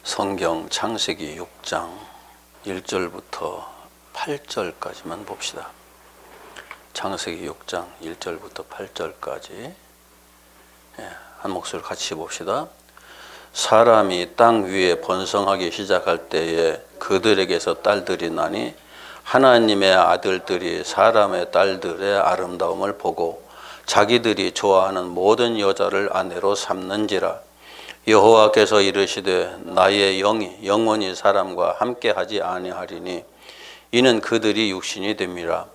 성경 창세기 6장 1절부터 8절까지만 봅시다. 창세기 6장 1절부터 8절까지 한 목소리를 같이 봅시다. 사람이 땅 위에 번성하기 시작할 때에 그들에게서 딸들이 나니 하나님의 아들들이 사람의 딸들의 아름다움을 보고 자기들이 좋아하는 모든 여자를 아내로 삼는지라. 여호와께서 이르시되 나의 영이 영원히 사람과 함께하지 아니하리니 이는 그들이 육신이 됨이라.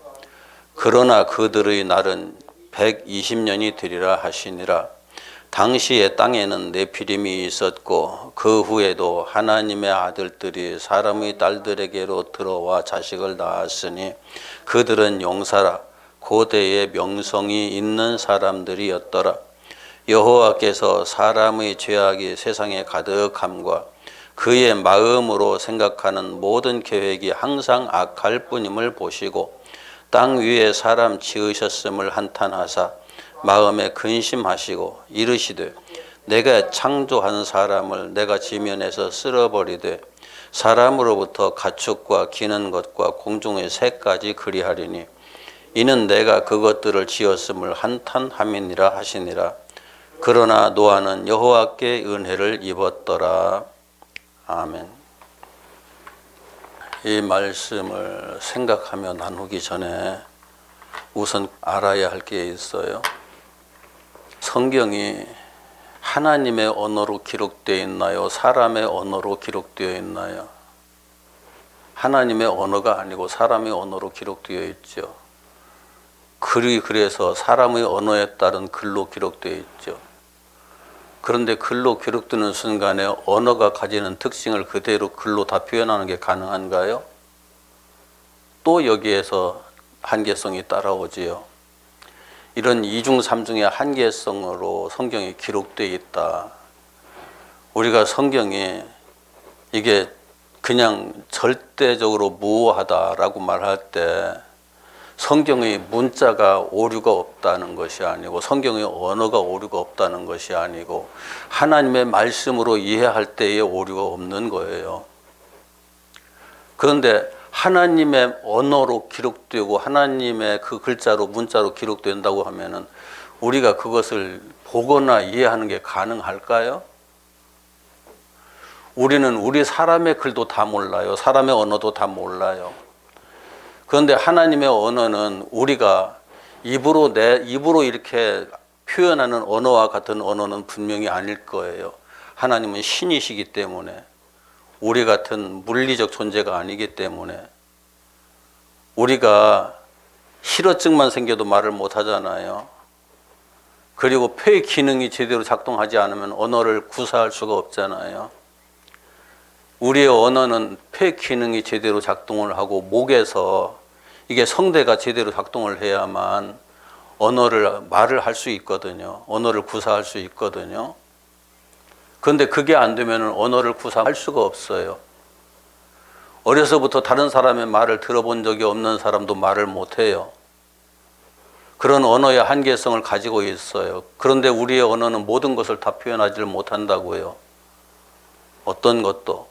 그러나 그들의 날은 120년이 되리라 하시니라. 당시에 땅에는 네피림이 있었고 그 후에도 하나님의 아들들이 사람의 딸들에게로 들어와 자식을 낳았으니 그들은 용사라 고대의 명성이 있는 사람들이었더라. 여호와께서 사람의 죄악이 세상에 가득함과 그의 마음으로 생각하는 모든 계획이 항상 악할 뿐임을 보시고 땅 위에 사람 지으셨음을 한탄하사 마음에 근심하시고 이르시되 내가 창조한 사람을 내가 지면에서 쓸어버리되 사람으로부터 가축과 기는 것과 공중의 새까지 그리하리니 이는 내가 그것들을 지었음을 한탄함이니라 하시니라. 그러나 노아는 여호와께 은혜를 입었더라. 아멘. 이 말씀을 생각하며 나누기 전에 우선 알아야 할 게 있어요. 성경이 하나님의 언어로 기록되어 있나요? 사람의 언어로 기록되어 있나요? 하나님의 언어가 아니고 사람의 언어로 기록되어 있죠. 글이 그래서 사람의 언어에 따른 글로 기록되어 있죠. 그런데 글로 기록되는 순간에 언어가 가지는 특징을 그대로 글로 다 표현하는 게 가능한가요? 또 여기에서 한계성이 따라오지요. 이런 이중 삼중의 한계성으로 성경이 기록되어 있다. 우리가 성경이 이게 그냥 절대적으로 무오하다라고 말할 때 성경의 문자가 오류가 없다는 것이 아니고 성경의 언어가 오류가 없다는 것이 아니고 하나님의 말씀으로 이해할 때에 오류가 없는 거예요. 그런데 하나님의 언어로 기록되고 하나님의 그 글자로 문자로 기록된다고 하면은 우리가 그것을 보거나 이해하는 게 가능할까요? 우리는 우리 사람의 글도 다 몰라요. 사람의 언어도 다 몰라요. 그런데 하나님의 언어는 우리가 입으로 이렇게 표현하는 언어와 같은 언어는 분명히 아닐 거예요. 하나님은 신이시기 때문에 우리 같은 물리적 존재가 아니기 때문에 우리가 실어증만 생겨도 말을 못 하잖아요. 그리고 폐 기능이 제대로 작동하지 않으면 언어를 구사할 수가 없잖아요. 우리의 언어는 폐 기능이 제대로 작동을 하고 목에서 이게 성대가 제대로 작동을 해야만 말을 할 수 있거든요. 언어를 구사할 수 있거든요. 그런데 그게 안 되면 언어를 구사할 수가 없어요. 어려서부터 다른 사람의 말을 들어본 적이 없는 사람도 말을 못해요. 그런 언어의 한계성을 가지고 있어요. 그런데 우리의 언어는 모든 것을 다 표현하지를 못한다고요. 어떤 것도.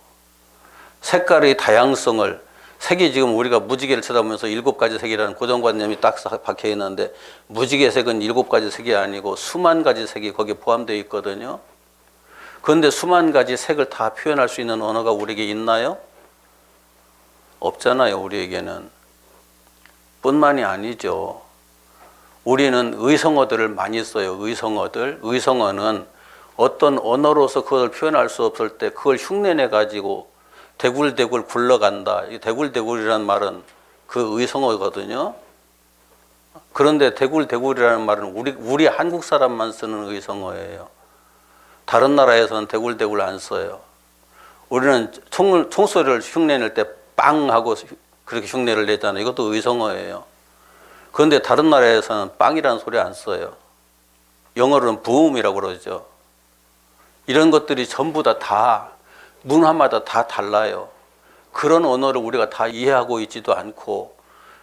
색깔의 다양성을 색이 지금 우리가 무지개를 쳐다보면서 7가지 색이라는 고정관념이 딱 박혀 있는데 무지개 색은 7가지 색이 아니고 수만 가지 색이 거기에 포함되어 있거든요. 그런데 수만 가지 색을 다 표현할 수 있는 언어가 우리에게 있나요? 없잖아요. 우리에게는. 뿐만이 아니죠. 우리는 의성어들을 많이 써요. 의성어는 어떤 언어로서 그걸 표현할 수 없을 때 그걸 흉내내 가지고 대굴대굴 굴러간다. 이 대굴대굴이라는 말은 그 의성어거든요. 그런데 대굴대굴이라는 말은 우리 한국 사람만 쓰는 의성어예요. 다른 나라에서는 대굴대굴 안 써요. 우리는 총소리를 흉내낼 때 빵 하고 그렇게 흉내를 내잖아요. 이것도 의성어예요. 그런데 다른 나라에서는 빵이라는 소리 안 써요. 영어로는 boom이라고 그러죠. 이런 것들이 전부 다 문화마다 다 달라요. 그런 언어를 우리가 다 이해하고 있지도 않고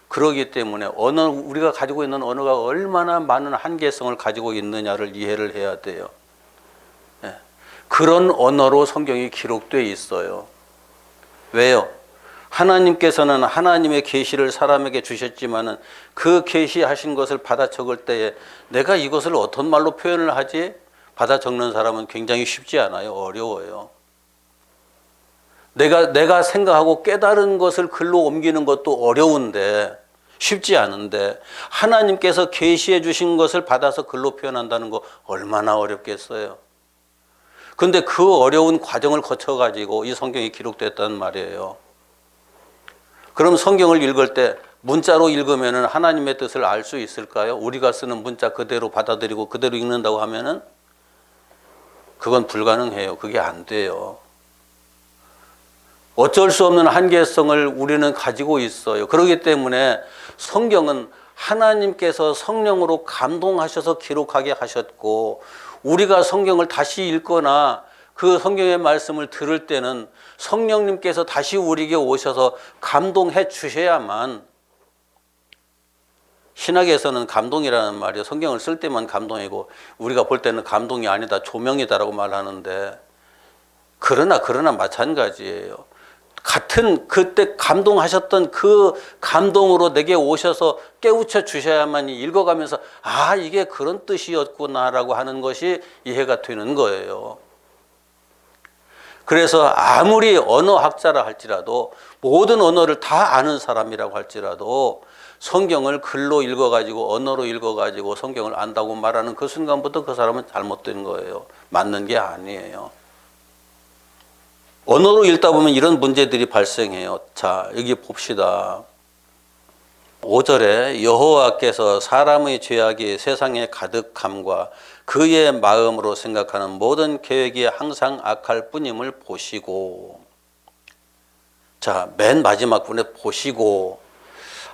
그러기 때문에 우리가 가지고 있는 언어가 얼마나 많은 한계성을 가지고 있느냐를 이해를 해야 돼요. 그런 언어로 성경이 기록되어 있어요. 왜요? 하나님께서는 하나님의 계시를 사람에게 주셨지만은 그 계시하신 것을 받아 적을 때에 내가 이것을 어떤 말로 표현을 하지? 받아 적는 사람은 굉장히 쉽지 않아요. 어려워요. 내가 생각하고 깨달은 것을 글로 옮기는 것도 어려운데 쉽지 않은데 하나님께서 계시해 주신 것을 받아서 글로 표현한다는 거 얼마나 어렵겠어요. 그런데 그 어려운 과정을 거쳐가지고 이 성경이 기록됐다는 말이에요. 그럼 성경을 읽을 때 문자로 읽으면 하나님의 뜻을 알 수 있을까요? 우리가 쓰는 문자 그대로 받아들이고 그대로 읽는다고 하면은 그건 불가능해요. 그게 안 돼요. 어쩔 수 없는 한계성을 우리는 가지고 있어요. 그렇기 때문에 성경은 하나님께서 성령으로 감동하셔서 기록하게 하셨고 우리가 성경을 다시 읽거나 그 성경의 말씀을 들을 때는 성령님께서 다시 우리에게 오셔서 감동해 주셔야만 신학에서는 감동이라는 말이 성경을 쓸 때만 감동이고 우리가 볼 때는 감동이 아니다 조명이다라고 말하는데 그러나 마찬가지예요. 같은 그때 감동하셨던 그 감동으로 내게 오셔서 깨우쳐 주셔야만 읽어가면서 아 이게 그런 뜻이었구나라고 하는 것이 이해가 되는 거예요. 그래서 아무리 언어학자라 할지라도 모든 언어를 다 아는 사람이라고 할지라도 성경을 글로 읽어가지고 언어로 읽어가지고 성경을 안다고 말하는 그 순간부터 그 사람은 잘못된 거예요. 맞는 게 아니에요. 언어로 읽다 보면 이런 문제들이 발생해요. 자, 여기 봅시다. 5절에 여호와께서 사람의 죄악이 세상에 가득함과 그의 마음으로 생각하는 모든 계획이 항상 악할 뿐임을 보시고 자, 맨 마지막 부분에 보시고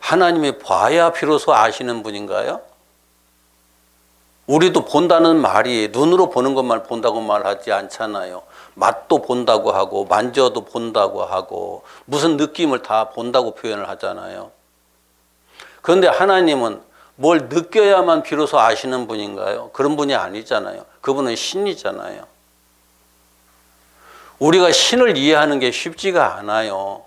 하나님이 봐야 비로소 아시는 분인가요? 우리도 본다는 말이 눈으로 보는 것만 본다고 말하지 않잖아요. 맛도 본다고 하고 만져도 본다고 하고 무슨 느낌을 다 본다고 표현을 하잖아요. 그런데 하나님은 뭘 느껴야만 비로소 아시는 분인가요? 그런 분이 아니잖아요. 그분은 신이잖아요. 우리가 신을 이해하는 게 쉽지가 않아요.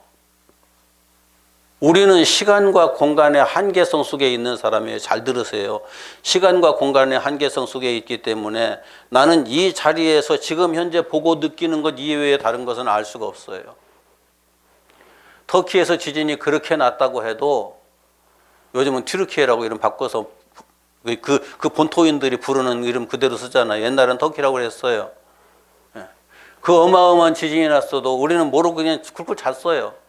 우리는 시간과 공간의 한계성 속에 있는 사람이에요. 잘 들으세요. 시간과 공간의 한계성 속에 있기 때문에 나는 이 자리에서 지금 현재 보고 느끼는 것 이외에 다른 것은 알 수가 없어요. 터키에서 지진이 그렇게 났다고 해도 요즘은 튀르키예라고 이름 바꿔서 그 본토인들이 부르는 이름 그대로 쓰잖아요. 옛날엔 터키라고 그랬어요. 그 어마어마한 지진이 났어도 우리는 모르고 그냥 쿨쿨 잤어요.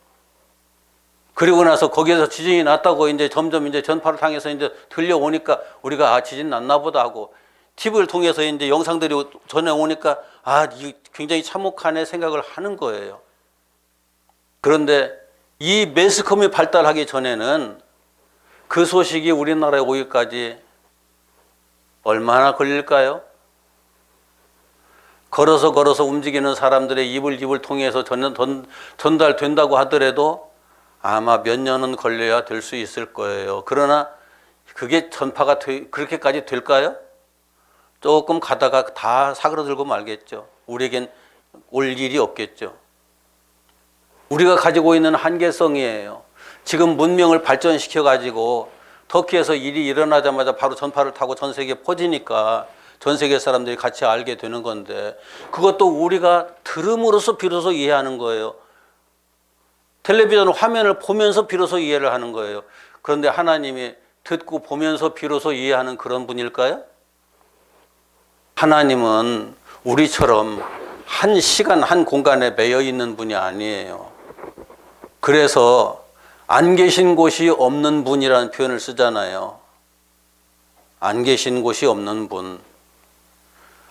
그리고 나서 거기에서 지진이 났다고 이제 점점 이제 전파를 통해서 이제 들려오니까 우리가 아, 지진 났나 보다 하고 TV를 통해서 이제 영상들이 전해오니까 아, 이 굉장히 참혹하네 생각을 하는 거예요. 그런데 이 매스컴이 발달하기 전에는 그 소식이 우리나라에 오기까지 얼마나 걸릴까요? 걸어서 움직이는 사람들의 입을 통해서 전달된다고 하더라도 아마 몇 년은 걸려야 될 수 있을 거예요. 그러나 그게 전파가 그렇게까지 될까요? 조금 가다가 다 사그러들고 말겠죠. 우리에겐 올 일이 없겠죠. 우리가 가지고 있는 한계성이에요. 지금 문명을 발전시켜가지고 터키에서 일이 일어나자마자 바로 전파를 타고 전 세계에 퍼지니까 전 세계 사람들이 같이 알게 되는 건데 그것도 우리가 들음으로써 비로소 이해하는 거예요. 텔레비전 화면을 보면서 비로소 이해를 하는 거예요. 그런데 하나님이 듣고 보면서 비로소 이해하는 그런 분일까요? 하나님은 우리처럼 한 시간, 한 공간에 매여 있는 분이 아니에요. 그래서 안 계신 곳이 없는 분이라는 표현을 쓰잖아요. 안 계신 곳이 없는 분.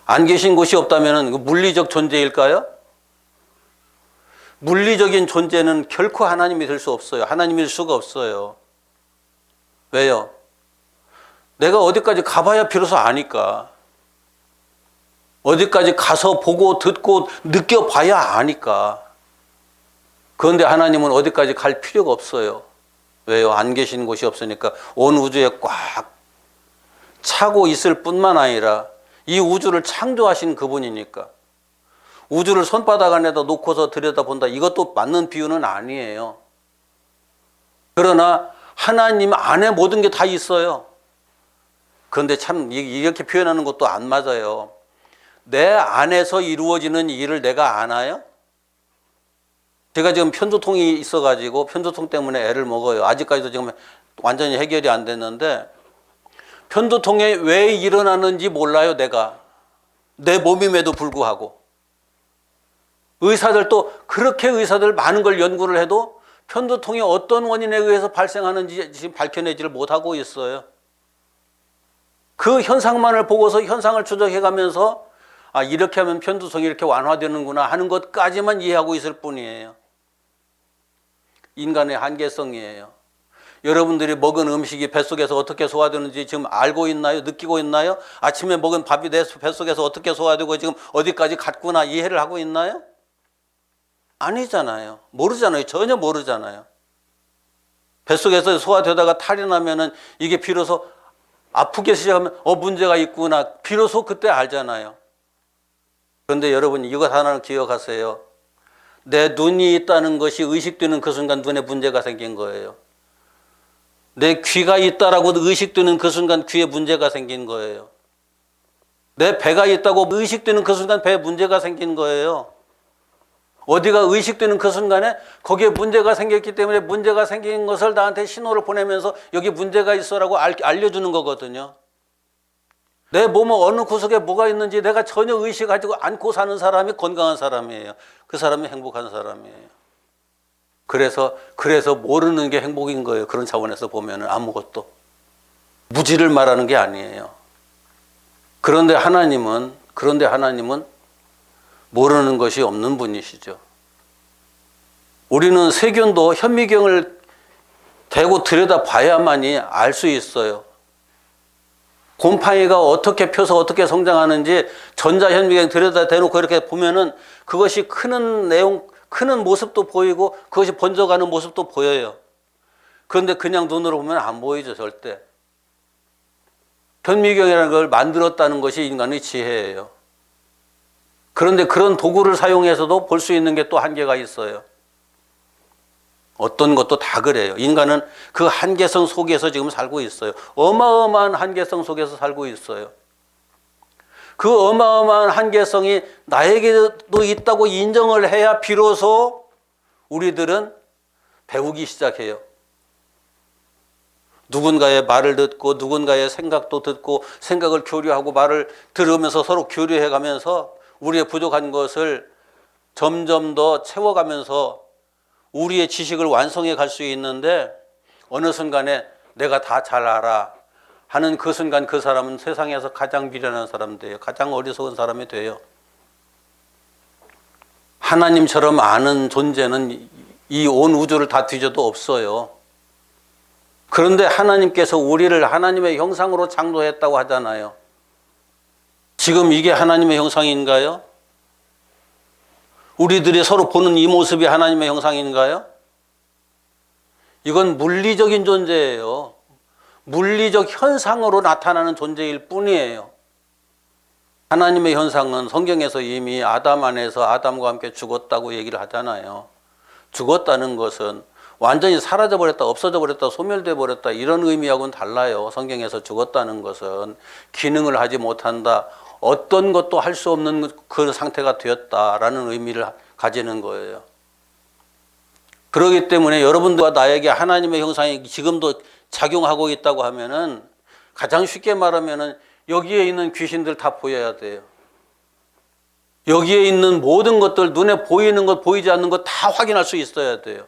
안 계신 곳이 없다면 물리적 존재일까요? 물리적인 존재는 결코 하나님이 될 수 없어요. 하나님일 수가 없어요. 왜요? 내가 어디까지 가봐야 비로소 아니까. 어디까지 가서 보고 듣고 느껴봐야 아니까. 그런데 하나님은 어디까지 갈 필요가 없어요. 왜요? 안 계신 곳이 없으니까 온 우주에 꽉 차고 있을 뿐만 아니라 이 우주를 창조하신 그분이니까. 우주를 손바닥 안에다 놓고서 들여다본다. 이것도 맞는 비유는 아니에요. 그러나 하나님 안에 모든 게 다 있어요. 그런데 참 이렇게 표현하는 것도 안 맞아요. 내 안에서 이루어지는 일을 내가 아나요? 제가 지금 편두통이 있어가지고 편두통 때문에 애를 먹어요. 아직까지도 지금 완전히 해결이 안 됐는데 편두통이 왜 일어나는지 몰라요. 내가 내 몸임에도 불구하고 의사들도 그렇게 의사들 많은 걸 연구를 해도 편두통이 어떤 원인에 의해서 발생하는지 지금 밝혀내지를 못하고 있어요. 그 현상만을 보고서 현상을 추적해가면서 아, 이렇게 하면 편두통이 이렇게 완화되는구나 하는 것까지만 이해하고 있을 뿐이에요. 인간의 한계성이에요. 여러분들이 먹은 음식이 뱃속에서 어떻게 소화되는지 지금 알고 있나요? 느끼고 있나요? 아침에 먹은 밥이 내 뱃속에서 어떻게 소화되고 지금 어디까지 갔구나 이해를 하고 있나요? 아니잖아요. 모르잖아요. 전혀 모르잖아요. 뱃속에서 소화되다가 탈이 나면은 이게 비로소 아프게 시작하면 문제가 있구나. 비로소 그때 알잖아요. 그런데 여러분 이것 하나를 기억하세요. 내 눈이 있다는 것이 의식되는 그 순간 눈에 문제가 생긴 거예요. 내 귀가 있다라고 의식되는 그 순간 귀에 문제가 생긴 거예요. 내 배가 있다고 의식되는 그 순간 배에 문제가 생긴 거예요. 어디가 의식되는 그 순간에 거기에 문제가 생겼기 때문에 문제가 생긴 것을 나한테 신호를 보내면서 여기 문제가 있어라고 알려주는 거거든요. 내 몸의 어느 구석에 뭐가 있는지 내가 전혀 의식하지 않고 사는 사람이 건강한 사람이에요. 그 사람이 행복한 사람이에요. 그래서 모르는 게 행복인 거예요. 그런 차원에서 보면은 아무것도. 무지를 말하는 게 아니에요. 그런데 하나님은 모르는 것이 없는 분이시죠. 우리는 세균도 현미경을 대고 들여다 봐야만이 알 수 있어요. 곰팡이가 어떻게 펴서 어떻게 성장하는지 전자현미경 들여다 대놓고 이렇게 보면은 그것이 크는 모습도 보이고 그것이 번져가는 모습도 보여요. 그런데 그냥 눈으로 보면 안 보이죠, 절대. 현미경이라는 걸 만들었다는 것이 인간의 지혜예요. 그런데 그런 도구를 사용해서도 볼 수 있는 게 또 한계가 있어요. 어떤 것도 다 그래요. 인간은 그 한계성 속에서 지금 살고 있어요. 어마어마한 한계성 속에서 살고 있어요. 그 어마어마한 한계성이 나에게도 있다고 인정을 해야 비로소 우리들은 배우기 시작해요. 누군가의 말을 듣고 누군가의 생각도 듣고 생각을 교류하고 말을 들으면서 서로 교류해 가면서 우리의 부족한 것을 점점 더 채워가면서 우리의 지식을 완성해 갈 수 있는데 어느 순간에 내가 다 잘 알아 하는 그 순간 그 사람은 세상에서 가장 미련한 사람 돼요. 가장 어리석은 사람이 돼요. 하나님처럼 아는 존재는 이 온 우주를 다 뒤져도 없어요. 그런데 하나님께서 우리를 하나님의 형상으로 창조했다고 하잖아요. 지금 이게 하나님의 형상인가요? 우리들이 서로 보는 이 모습이 하나님의 형상인가요? 이건 물리적인 존재예요. 물리적 현상으로 나타나는 존재일 뿐이에요. 하나님의 현상은 성경에서 이미 아담 안에서 아담과 함께 죽었다고 얘기를 하잖아요. 죽었다는 것은 완전히 사라져버렸다, 없어져버렸다, 소멸돼버렸다 이런 의미하고는 달라요. 성경에서 죽었다는 것은 기능을 하지 못한다, 어떤 것도 할 수 없는 그 상태가 되었다라는 의미를 가지는 거예요. 그렇기 때문에 여러분들과 나에게 하나님의 형상이 지금도 작용하고 있다고 하면은 가장 쉽게 말하면은 여기에 있는 귀신들 다 보여야 돼요. 여기에 있는 모든 것들, 눈에 보이는 것, 보이지 않는 것 다 확인할 수 있어야 돼요.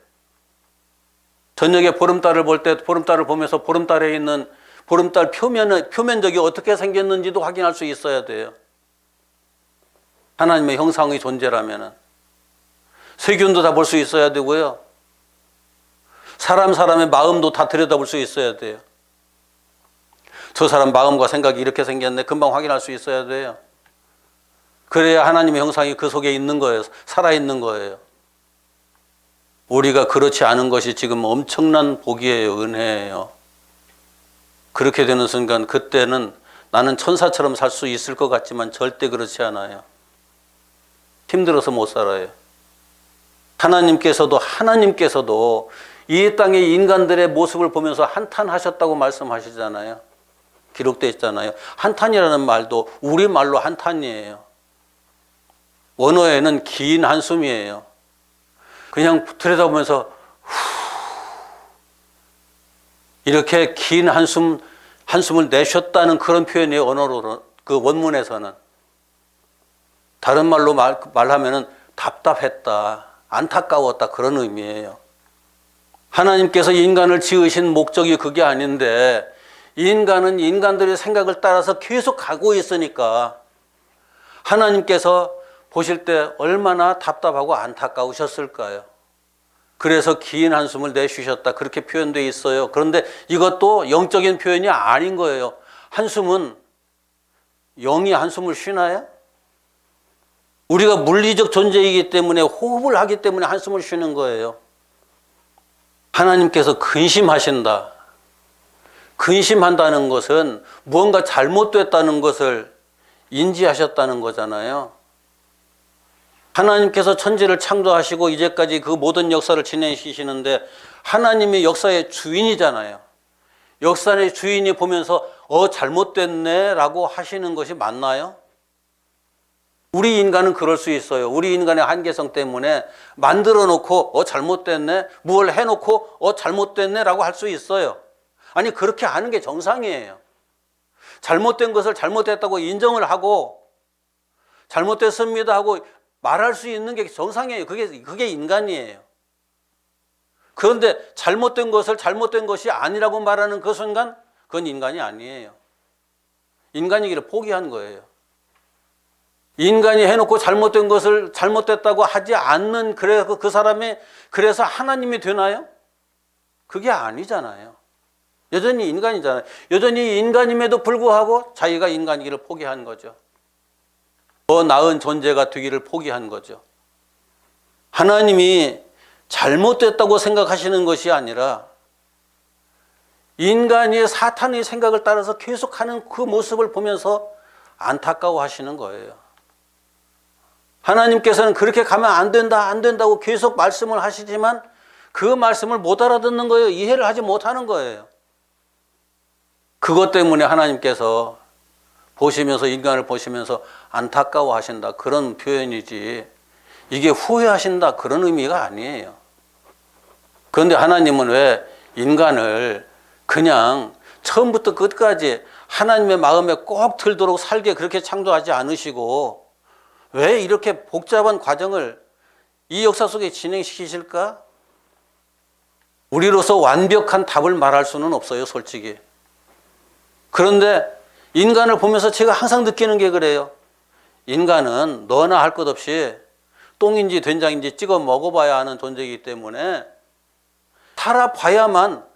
저녁에 보름달을 볼 때 보름달을 보면서 보름달에 있는 보름달 표면적이 어떻게 생겼는지도 확인할 수 있어야 돼요. 하나님의 형상의 존재라면은. 세균도 다 볼 수 있어야 되고요. 사람의 마음도 다 들여다볼 수 있어야 돼요. 저 사람 마음과 생각이 이렇게 생겼네. 금방 확인할 수 있어야 돼요. 그래야 하나님의 형상이 그 속에 있는 거예요. 살아있는 거예요. 우리가 그렇지 않은 것이 지금 엄청난 복이에요. 은혜예요. 그렇게 되는 순간 그때는 나는 천사처럼 살 수 있을 것 같지만 절대 그렇지 않아요. 힘들어서 못 살아요. 하나님께서도 이 땅의 인간들의 모습을 보면서 한탄하셨다고 말씀하시잖아요. 기록되어 있잖아요. 한탄이라는 말도 우리말로 한탄이에요. 원어에는 긴 한숨이에요. 그냥 들여다보면서 이렇게 긴 한숨을 내쉬었다는 그런 표현이에요. 언어로, 그 원문에서는. 다른 말로 말하면은 답답했다, 안타까웠다, 그런 의미예요. 하나님께서 인간을 지으신 목적이 그게 아닌데 인간은 인간들의 생각을 따라서 계속 가고 있으니까 하나님께서 보실 때 얼마나 답답하고 안타까우셨을까요? 그래서 긴 한숨을 내쉬셨다, 그렇게 표현되어 있어요. 그런데 이것도 영적인 표현이 아닌 거예요. 한숨은 영이 한숨을 쉬나요? 우리가 물리적 존재이기 때문에 호흡을 하기 때문에 한숨을 쉬는 거예요. 하나님께서 근심하신다. 근심한다는 것은 무언가 잘못됐다는 것을 인지하셨다는 거잖아요. 하나님께서 천지를 창조하시고 이제까지 그 모든 역사를 진행시키시는데 하나님이 역사의 주인이잖아요. 역사의 주인이 보면서 잘못됐네 라고 하시는 것이 맞나요? 우리 인간은 그럴 수 있어요. 우리 인간의 한계성 때문에 만들어 놓고 잘못됐네, 무엇을 해놓고 잘못됐네 라고 할 수 있어요. 아니, 그렇게 하는 게 정상이에요. 잘못된 것을 잘못됐다고 인정을 하고 잘못됐습니다 하고 말할 수 있는 게 정상이에요. 그게 인간이에요. 그런데 잘못된 것을 잘못된 것이 아니라고 말하는 그 순간 그건 인간이 아니에요. 인간이기를 포기한 거예요. 인간이 해놓고 잘못된 것을 잘못됐다고 하지 않는 그 사람이 그래서 하나님이 되나요? 그게 아니잖아요. 여전히 인간이잖아요. 여전히 인간임에도 불구하고 자기가 인간이기를 포기한 거죠. 더 나은 존재가 되기를 포기한 거죠. 하나님이 잘못됐다고 생각하시는 것이 아니라 인간이 사탄의 생각을 따라서 계속하는 그 모습을 보면서 안타까워하시는 거예요. 하나님께서는 그렇게 가면 안 된다고 계속 말씀을 하시지만 그 말씀을 못 알아듣는 거예요. 이해를 하지 못하는 거예요. 그것 때문에 하나님께서 인간을 보시면서 안타까워하신다, 그런 표현이지 이게 후회하신다, 그런 의미가 아니에요. 그런데 하나님은 왜 인간을 그냥 처음부터 끝까지 하나님의 마음에 꼭 들도록 살게 그렇게 창조하지 않으시고 왜 이렇게 복잡한 과정을 이 역사 속에 진행시키실까? 우리로서 완벽한 답을 말할 수는 없어요, 솔직히. 그런데 인간을 보면서 제가 항상 느끼는 게 그래요. 인간은 너나 할 것 없이 똥인지 된장인지 찍어 먹어봐야 하는 존재이기 때문에 살아봐야만,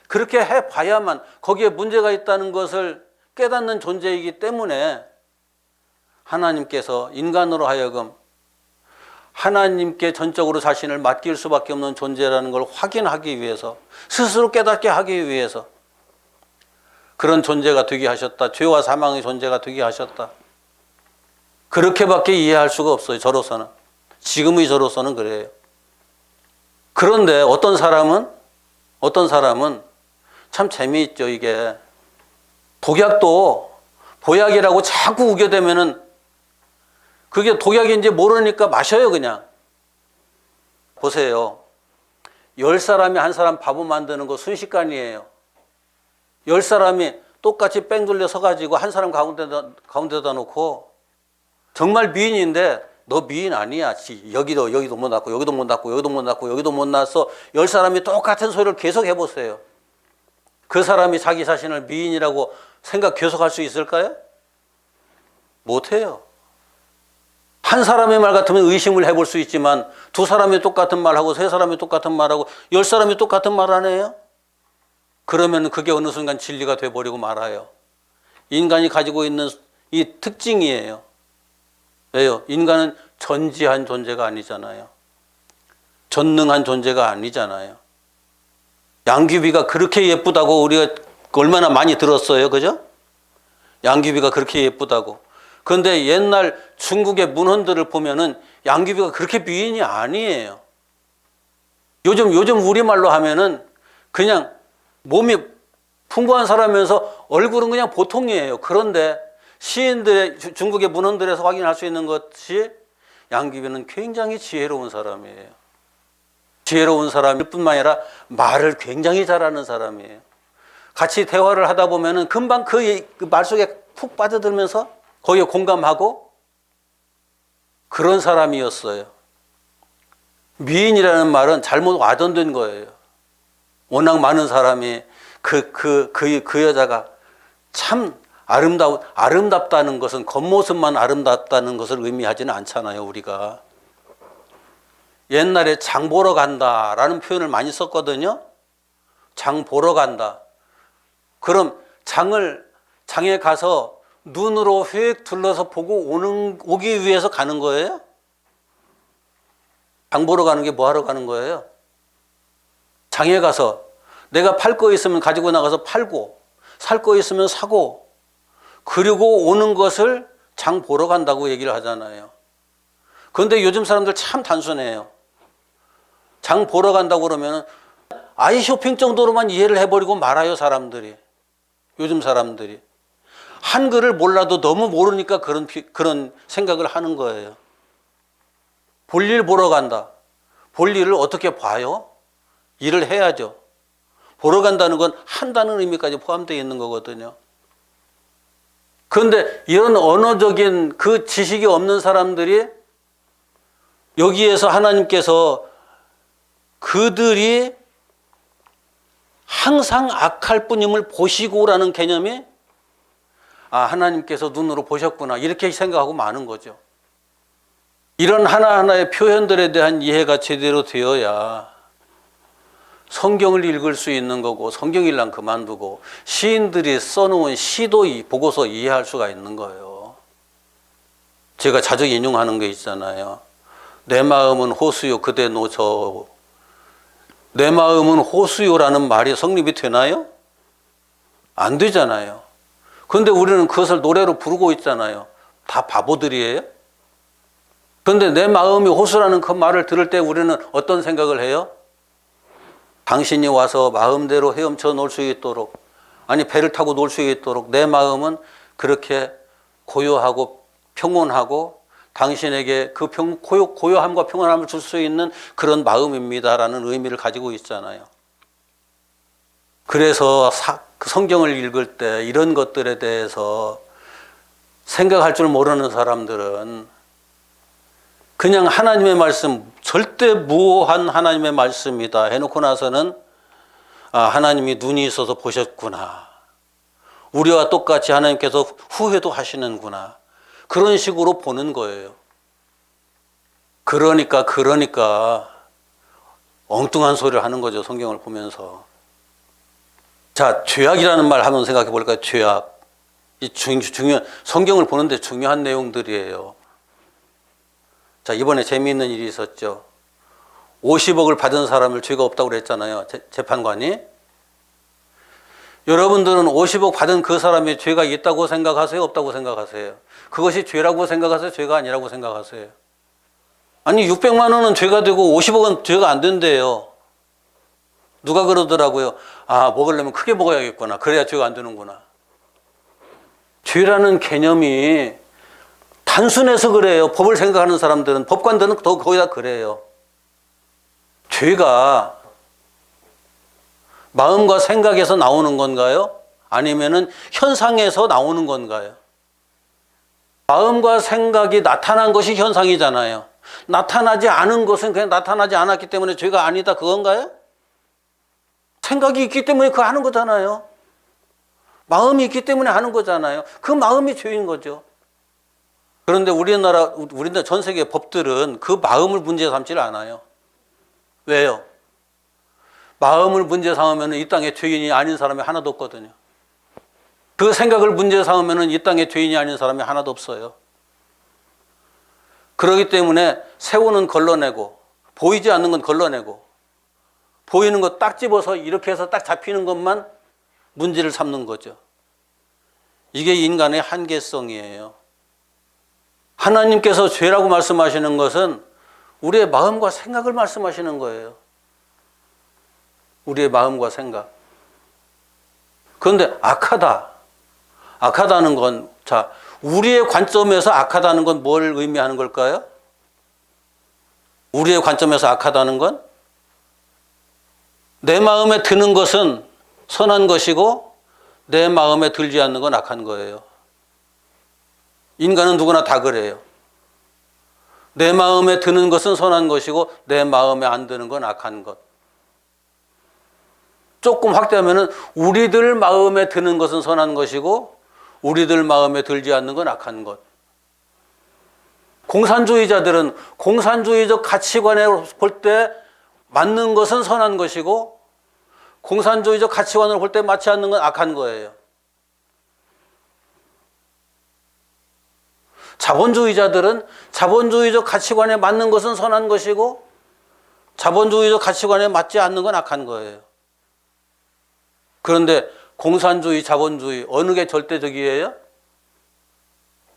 그렇게 해봐야만 거기에 문제가 있다는 것을 깨닫는 존재이기 때문에 하나님께서 인간으로 하여금 하나님께 전적으로 자신을 맡길 수밖에 없는 존재라는 걸 확인하기 위해서, 스스로 깨닫게 하기 위해서 그런 존재가 되게 하셨다. 죄와 사망의 존재가 되게 하셨다. 그렇게밖에 이해할 수가 없어요. 저로서는. 지금의 저로서는 그래요. 그런데 어떤 사람은 참 재미있죠. 이게 독약도 보약이라고 자꾸 우겨대면은 그게 독약인지 모르니까 마셔요. 그냥. 보세요. 10사람이 한 사람 밥을 만드는 거 순식간이에요. 10사람이 똑같이 뺑 돌려 서가지고 한 사람 가운데다 놓고, 정말 미인인데 너 미인 아니야. 여기도 못 낳고 여기도 못 낳고 여기도 못 낳고 여기도 못 낳았어. 10사람이 똑같은 소리를 계속 해보세요. 그 사람이 자기 자신을 미인이라고 생각 계속할 수 있을까요? 못해요. 한 사람의 말 같으면 의심을 해볼 수 있지만 2사람이 똑같은 말하고 3사람이 똑같은 말하고 10사람이 똑같은 말 안 해요? 그러면 그게 어느 순간 진리가 돼버리고 말아요. 인간이 가지고 있는 이 특징이에요. 왜요? 인간은 전지한 존재가 아니잖아요. 전능한 존재가 아니잖아요. 양귀비가 그렇게 예쁘다고 우리가 얼마나 많이 들었어요. 그죠? 양귀비가 그렇게 예쁘다고. 그런데 옛날 중국의 문헌들을 보면은 양귀비가 그렇게 미인이 아니에요. 요즘 우리말로 하면은 그냥 몸이 풍부한 사람이면서 얼굴은 그냥 보통이에요. 그런데 시인들의 중국의 문헌들에서 확인할 수 있는 것이 양귀비는 굉장히 지혜로운 사람이에요. 지혜로운 사람일 뿐만 아니라 말을 굉장히 잘하는 사람이에요. 같이 대화를 하다 보면은 금방 그 말 속에 푹 빠져들면서 거기에 공감하고 그런 사람이었어요. 미인이라는 말은 잘못 와전된 거예요. 워낙 많은 사람이 그 여자가 참 아름답다는 것은 겉모습만 아름답다는 것을 의미하지는 않잖아요, 우리가. 옛날에 장 보러 간다라는 표현을 많이 썼거든요. 장 보러 간다. 그럼 장에 가서 눈으로 휙 둘러서 보고 오기 위해서 가는 거예요? 장 보러 가는 게 뭐 하러 가는 거예요? 장에 가서 내가 팔 거 있으면 가지고 나가서 팔고, 살 거 있으면 사고, 그리고 오는 것을 장 보러 간다고 얘기를 하잖아요. 그런데 요즘 사람들 참 단순해요. 장 보러 간다고 그러면 아이 쇼핑 정도로만 이해를 해버리고 말아요, 사람들이. 요즘 사람들이. 한글을 몰라도 너무 모르니까 그런 생각을 하는 거예요. 볼일 보러 간다. 볼일을 어떻게 봐요? 일을 해야죠. 보러 간다는 건 한다는 의미까지 포함되어 있는 거거든요. 그런데 이런 언어적인 그 지식이 없는 사람들이 여기에서 하나님께서 그들이 항상 악할 뿐임을 보시고라는 개념이 하나님께서 눈으로 보셨구나 이렇게 생각하고 마는 거죠. 이런 하나하나의 표현들에 대한 이해가 제대로 되어야 성경을 읽을 수 있는 거고 성경 읽으면 그만두고 시인들이 써놓은 시도 보고서 이해할 수가 있는 거예요. 제가 자주 인용하는 게 있잖아요. 내 마음은 호수요 그대 노저. 내 마음은 호수요라는 말이 성립이 되나요? 안 되잖아요. 그런데 우리는 그것을 노래로 부르고 있잖아요. 다 바보들이에요? 그런데 내 마음이 호수라는 그 말을 들을 때 우리는 어떤 생각을 해요? 당신이 와서 마음대로 헤엄쳐 놀 수 있도록, 아니 배를 타고 놀 수 있도록 내 마음은 그렇게 고요하고 평온하고 당신에게 그 고요함과 평온함을 줄 수 있는 그런 마음입니다라는 의미를 가지고 있잖아요. 그래서 성경을 읽을 때 이런 것들에 대해서 생각할 줄 모르는 사람들은 그냥 하나님의 말씀, 절대 무오한 하나님의 말씀이다 해놓고 나서는 하나님이 눈이 있어서 보셨구나. 우리와 똑같이 하나님께서 후회도 하시는구나. 그런 식으로 보는 거예요. 그러니까 엉뚱한 소리를 하는 거죠. 성경을 보면서. 자, 죄악이라는 말 한번 생각해 볼까요? 죄악. 이 중요한, 성경을 보는데 중요한 내용들이에요. 자, 이번에 재미있는 일이 있었죠. 50억을 받은 사람을 죄가 없다고 그랬잖아요. 재판관이. 여러분들은 50억 받은 그 사람이 죄가 있다고 생각하세요? 없다고 생각하세요? 그것이 죄라고 생각하세요? 죄가 아니라고 생각하세요? 아니 600만 원은 죄가 되고 50억은 죄가 안 된대요. 누가 그러더라고요. 먹으려면 크게 먹어야겠구나. 그래야 죄가 안 되는구나. 죄라는 개념이 단순해서 그래요. 법을 생각하는 사람들은, 법관들은 더 거의 다 그래요. 죄가 마음과 생각에서 나오는 건가요? 아니면은 현상에서 나오는 건가요? 마음과 생각이 나타난 것이 현상이잖아요. 나타나지 않은 것은 그냥 나타나지 않았기 때문에 죄가 아니다 그건가요? 생각이 있기 때문에 그거 하는 거잖아요. 마음이 있기 때문에 하는 거잖아요. 그 마음이 죄인 거죠. 그런데 우리나라 전 세계 법들은 그 마음을 문제 삼지를 않아요. 왜요? 마음을 문제 삼으면 이 땅에 죄인이 아닌 사람이 하나도 없거든요. 그 생각을 문제 삼으면 이 땅에 죄인이 아닌 사람이 하나도 없어요. 그렇기 때문에 세우는 걸러내고 보이지 않는 건 걸러내고 보이는 거 딱 집어서 이렇게 해서 딱 잡히는 것만 문제를 삼는 거죠. 이게 인간의 한계성이에요. 하나님께서 죄라고 말씀하시는 것은 우리의 마음과 생각을 말씀하시는 거예요. 우리의 마음과 생각. 그런데 악하다. 악하다는 건, 자, 우리의 관점에서 악하다는 건 뭘 의미하는 걸까요? 우리의 관점에서 악하다는 건 내 마음에 드는 것은 선한 것이고 내 마음에 들지 않는 건 악한 거예요. 인간은 누구나 다 그래요. 내 마음에 드는 것은 선한 것이고 내 마음에 안 드는 건 악한 것. 조금 확대하면은 우리들 마음에 드는 것은 선한 것이고 우리들 마음에 들지 않는 건 악한 것. 공산주의자들은 공산주의적 가치관에 볼 때 맞는 것은 선한 것이고 공산주의적 가치관을 볼 때 맞지 않는 건 악한 거예요. 자본주의자들은 자본주의적 가치관에 맞는 것은 선한 것이고 자본주의적 가치관에 맞지 않는 건 악한 거예요. 그런데 공산주의, 자본주의 어느 게 절대적이에요?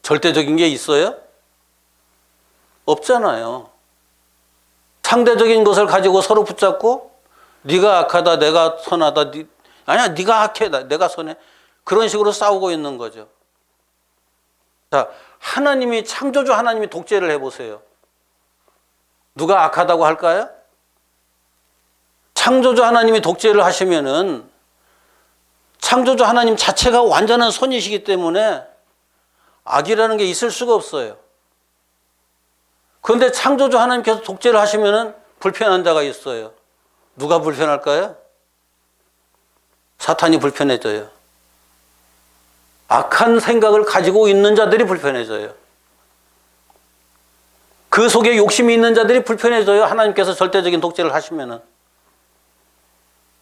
절대적인 게 있어요? 없잖아요. 상대적인 것을 가지고 서로 붙잡고 네가 악하다, 내가 선하다, 아니야 네가 악해, 내가 선해, 그런 식으로 싸우고 있는 거죠. 자, 하나님이, 창조주 하나님이 독재를 해보세요. 누가 악하다고 할까요? 창조주 하나님이 독재를 하시면은 창조주 하나님 자체가 완전한 선이시기 때문에 악이라는 게 있을 수가 없어요. 그런데 창조주 하나님께서 독재를 하시면은 불편한 자가 있어요. 누가 불편할까요? 사탄이 불편해져요. 악한 생각을 가지고 있는 자들이 불편해져요. 그 속에 욕심이 있는 자들이 불편해져요. 하나님께서 절대적인 독재를 하시면은.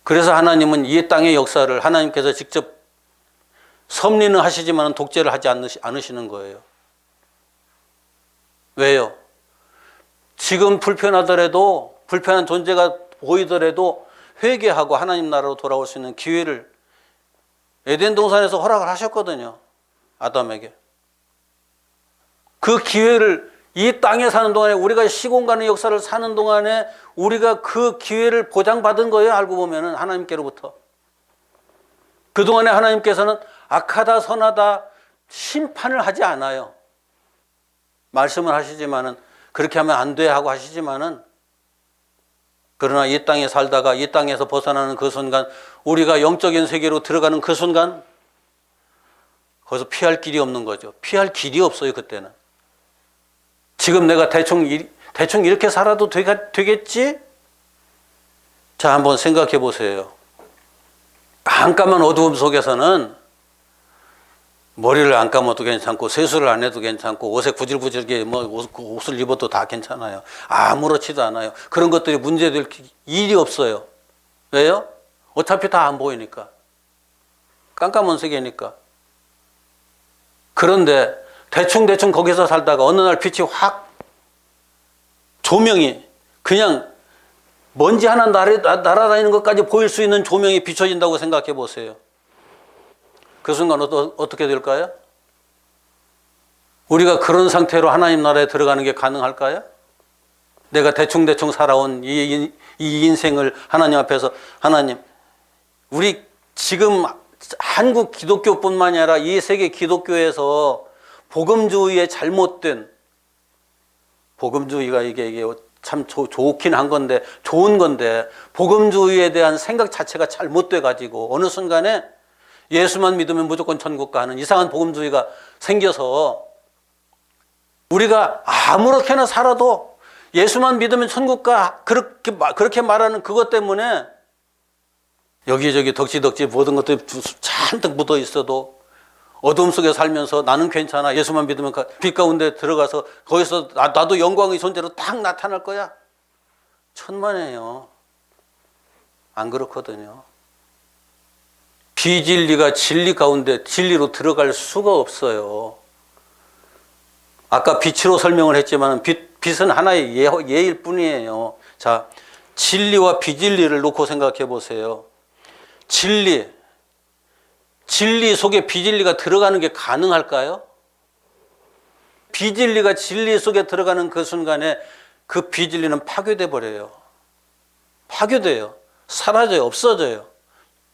그래서 하나님은 이 땅의 역사를 하나님께서 직접 섭리는 하시지만 독재를 하지 않으시는 거예요. 왜요? 지금 불편하더라도, 불편한 존재가 보이더라도 회개하고 하나님 나라로 돌아올 수 있는 기회를 에덴 동산에서 허락을 하셨거든요. 아담에게. 그 기회를 이 땅에 사는 동안에, 우리가 시공간의 역사를 사는 동안에 우리가 그 기회를 보장받은 거예요. 알고 보면은 하나님께로부터. 그동안에 하나님께서는 악하다 선하다 심판을 하지 않아요. 말씀을 하시지만은 그렇게 하면 안 돼 하고 하시지만은, 그러나 이 땅에 살다가 이 땅에서 벗어나는 그 순간, 우리가 영적인 세계로 들어가는 그 순간 거기서 피할 길이 없는 거죠. 피할 길이 없어요. 그때는. 지금 내가 대충 이렇게 살아도 되겠지? 자, 한번 생각해 보세요. 깜깜한 어두움 속에서는 머리를 안 감아도 괜찮고 세수를 안 해도 괜찮고 옷에 구질구질게 옷을 입어도 다 괜찮아요. 아무렇지도 않아요. 그런 것들이 문제될 일이 없어요. 왜요? 어차피 다 안 보이니까. 깜깜한 세계니까. 그런데 대충 거기서 살다가 어느 날 빛이 확, 조명이 그냥 먼지 하나 날아다니는 것까지 보일 수 있는 조명이 비춰진다고 생각해 보세요. 그 순간 어떻게 될까요? 우리가 그런 상태로 하나님 나라에 들어가는 게 가능할까요? 내가 대충 살아온 이 인생을 하나님 앞에서, 하나님, 우리 지금 한국 기독교뿐만이 아니라 이 세계 기독교에서 복음주의의 잘못된, 복음주의가 이게 참 좋긴 한 건데, 좋은 건데, 복음주의에 대한 생각 자체가 잘못돼 가지고 어느 순간에 예수만 믿으면 무조건 천국 가 하는 이상한 복음주의가 생겨서 우리가 아무렇게나 살아도 예수만 믿으면 천국 가, 그렇게 말하는 그것 때문에 여기저기 덕지덕지 모든 것들이 잔뜩 묻어 있어도 어둠 속에 살면서 나는 괜찮아, 예수만 믿으면 빛 가운데 들어가서 거기서 나도 영광의 존재로 딱 나타날 거야. 천만에요. 안 그렇거든요. 비진리가 진리 가운데 진리로 들어갈 수가 없어요. 아까 빛으로 설명을 했지만 빛은 하나의 예일 뿐이에요. 자, 진리와 비진리를 놓고 생각해 보세요. 진리 속에 비진리가 들어가는 게 가능할까요? 비진리가 진리 속에 들어가는 그 순간에 그 비진리는 파괴돼 버려요. 파괴돼요. 사라져요. 없어져요.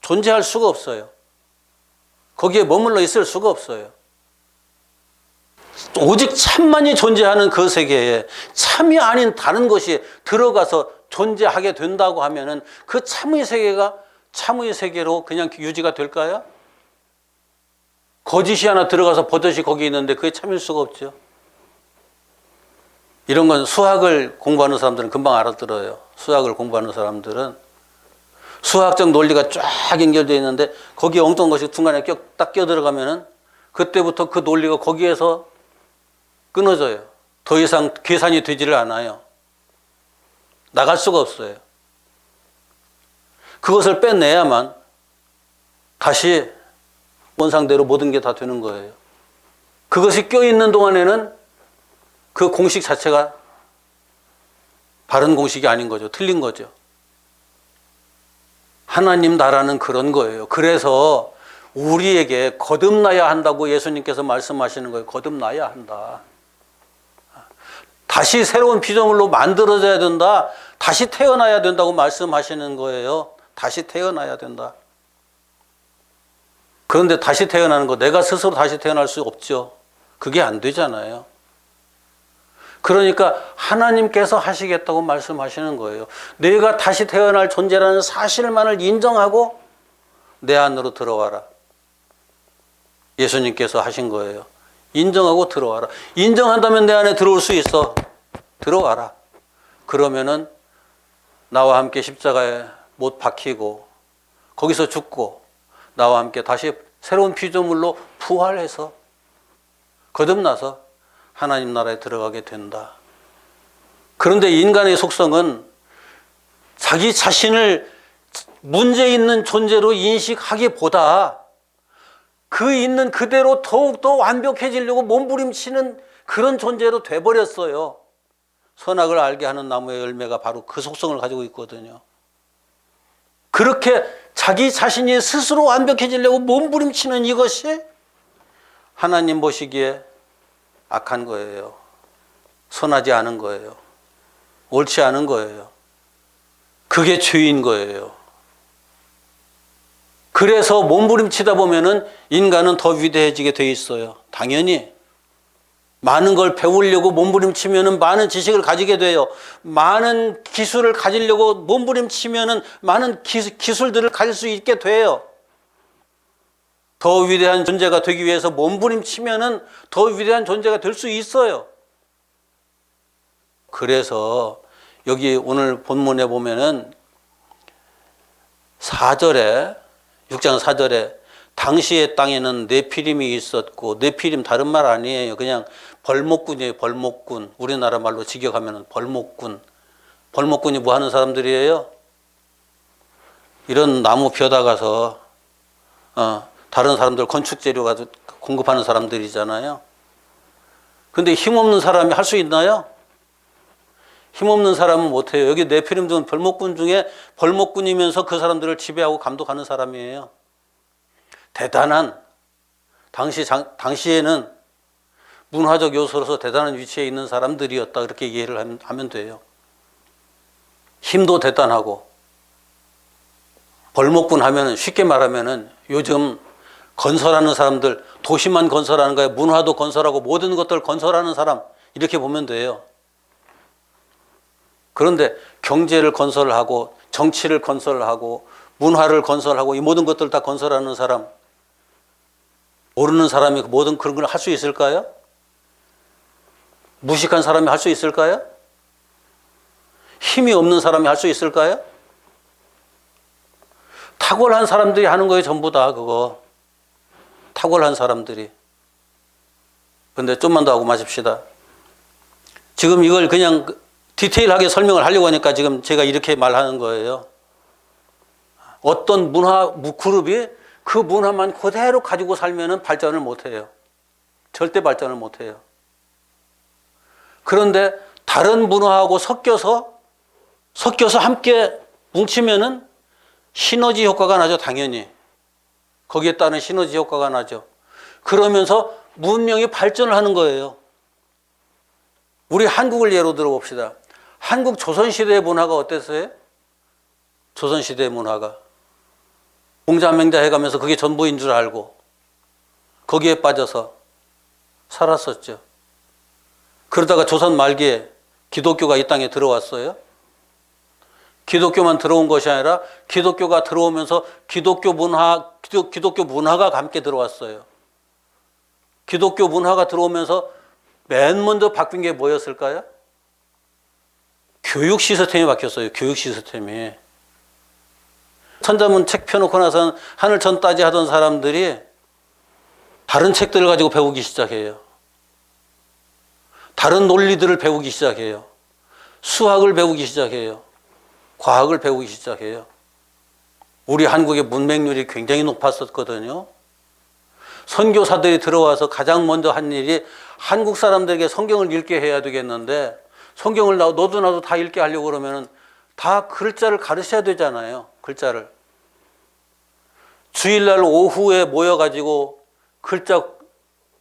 존재할 수가 없어요. 거기에 머물러 있을 수가 없어요. 오직 참만이 존재하는 그 세계에 참이 아닌 다른 것이 들어가서 존재하게 된다고 하면은 그 참의 세계가 참의 세계로 그냥 유지가 될까요? 거짓이 하나 들어가서 버젓이 거기 있는데 그게 참일 수가 없죠. 이런 건 수학을 공부하는 사람들은 금방 알아들어요. 수학을 공부하는 사람들은 수학적 논리가 쫙 연결되어 있는데 거기에 엉뚱한 것이 중간에 딱 껴들어가면은 그때부터 그 논리가 거기에서 끊어져요. 더 이상 계산이 되지를 않아요. 나갈 수가 없어요. 그것을 빼내야만 다시 원상대로 모든 게 다 되는 거예요. 그것이 껴있는 동안에는 그 공식 자체가 바른 공식이 아닌 거죠. 틀린 거죠. 하나님 나라는 그런 거예요. 그래서 우리에게 거듭나야 한다고 예수님께서 말씀하시는 거예요. 거듭나야 한다. 다시 새로운 피조물로 만들어져야 된다. 다시 태어나야 된다고 말씀하시는 거예요. 다시 태어나야 된다. 그런데 다시 태어나는 거 내가 스스로 다시 태어날 수 없죠. 그게 안 되잖아요. 그러니까 하나님께서 하시겠다고 말씀하시는 거예요. 내가 다시 태어날 존재라는 사실만을 인정하고 내 안으로 들어와라. 예수님께서 하신 거예요. 인정하고 들어와라. 인정한다면 내 안에 들어올 수 있어. 들어와라. 그러면은 나와 함께 십자가에 못 박히고 거기서 죽고 나와 함께 다시 새로운 피조물로 부활해서 거듭나서 하나님 나라에 들어가게 된다. 그런데 인간의 속성은 자기 자신을 문제 있는 존재로 인식하기보다 그 있는 그대로 더욱더 완벽해지려고 몸부림치는 그런 존재로 돼버렸어요. 선악을 알게 하는 나무의 열매가 바로 그 속성을 가지고 있거든요. 그렇게 자기 자신이 스스로 완벽해지려고 몸부림치는 이것이 하나님 보시기에 악한 거예요. 선하지 않은 거예요. 옳지 않은 거예요. 그게 죄인 거예요. 그래서 몸부림치다 보면은 인간은 더 위대해지게 돼 있어요. 당연히 많은 걸 배우려고 몸부림치면은 많은 지식을 가지게 돼요. 많은 기술을 가지려고 몸부림치면은 많은 기술들을 가질 수 있게 돼요. 더 위대한 존재가 되기 위해서 몸부림치면은 더 위대한 존재가 될 수 있어요. 그래서 여기 오늘 본문에 보면은 4절에 6장 4절에 당시의 땅에는 네피림이 있었고, 네피림 다른 말 아니에요. 그냥 벌목군이에요. 벌목군. 우리나라 말로 직역하면 벌목군. 벌목군이 뭐 하는 사람들이에요? 이런 나무 벼다가서 다른 사람들 건축재료 가지고 공급하는 사람들이잖아요. 근데 힘없는 사람이 할 수 있나요? 힘없는 사람은 못해요. 여기 네피림 중 벌목군 중에 벌목군이면서 그 사람들을 지배하고 감독하는 사람이에요. 대단한 당시에는 문화적 요소로서 대단한 위치에 있는 사람들이었다. 그렇게 이해를 하면 돼요. 힘도 대단하고 벌목군 하면은 쉽게 말하면은 요즘 건설하는 사람들, 도시만 건설하는 거예요. 문화도 건설하고 모든 것들 건설하는 사람, 이렇게 보면 돼요. 그런데 경제를 건설하고 정치를 건설하고 문화를 건설하고 이 모든 것들 다 건설하는 사람, 모르는 사람이 모든 그런 걸 할 수 있을까요? 무식한 사람이 할 수 있을까요? 힘이 없는 사람이 할 수 있을까요? 탁월한 사람들이 하는 거예요. 전부 다 그거. 탁월한 사람들이. 그런데 좀만 더 하고 마십시다. 지금 이걸 그냥 디테일하게 설명을 하려고 하니까 지금 제가 이렇게 말하는 거예요. 어떤 문화 그룹이 그 문화만 그대로 가지고 살면은 발전을 못 해요. 절대 발전을 못 해요. 그런데 다른 문화하고 섞여서 함께 뭉치면은 시너지 효과가 나죠, 당연히. 거기에 따른 시너지 효과가 나죠. 그러면서 문명이 발전을 하는 거예요. 우리 한국을 예로 들어봅시다. 한국 조선시대의 문화가 어땠어요? 조선시대의 문화가. 공자맹자 해가면서 그게 전부인 줄 알고 거기에 빠져서 살았었죠. 그러다가 조선 말기에 기독교가 이 땅에 들어왔어요. 기독교만 들어온 것이 아니라 기독교가 들어오면서 기독교 문화가 함께 들어왔어요. 기독교 문화가 들어오면서 맨 먼저 바뀐 게 뭐였을까요? 교육 시스템이 바뀌었어요. 교육 시스템이. 천자문 책 펴놓고 나서는 하늘 전 따지 하던 사람들이 다른 책들을 가지고 배우기 시작해요. 다른 논리들을 배우기 시작해요. 수학을 배우기 시작해요. 과학을 배우기 시작해요. 우리 한국의 문맹률이 굉장히 높았었거든요. 선교사들이 들어와서 가장 먼저 한 일이 한국 사람들에게 성경을 읽게 해야 되겠는데, 성경을 너도 나도 다 읽게 하려고 그러면 다 글자를 가르쳐야 되잖아요. 글자를. 주일날 오후에 모여가지고 글자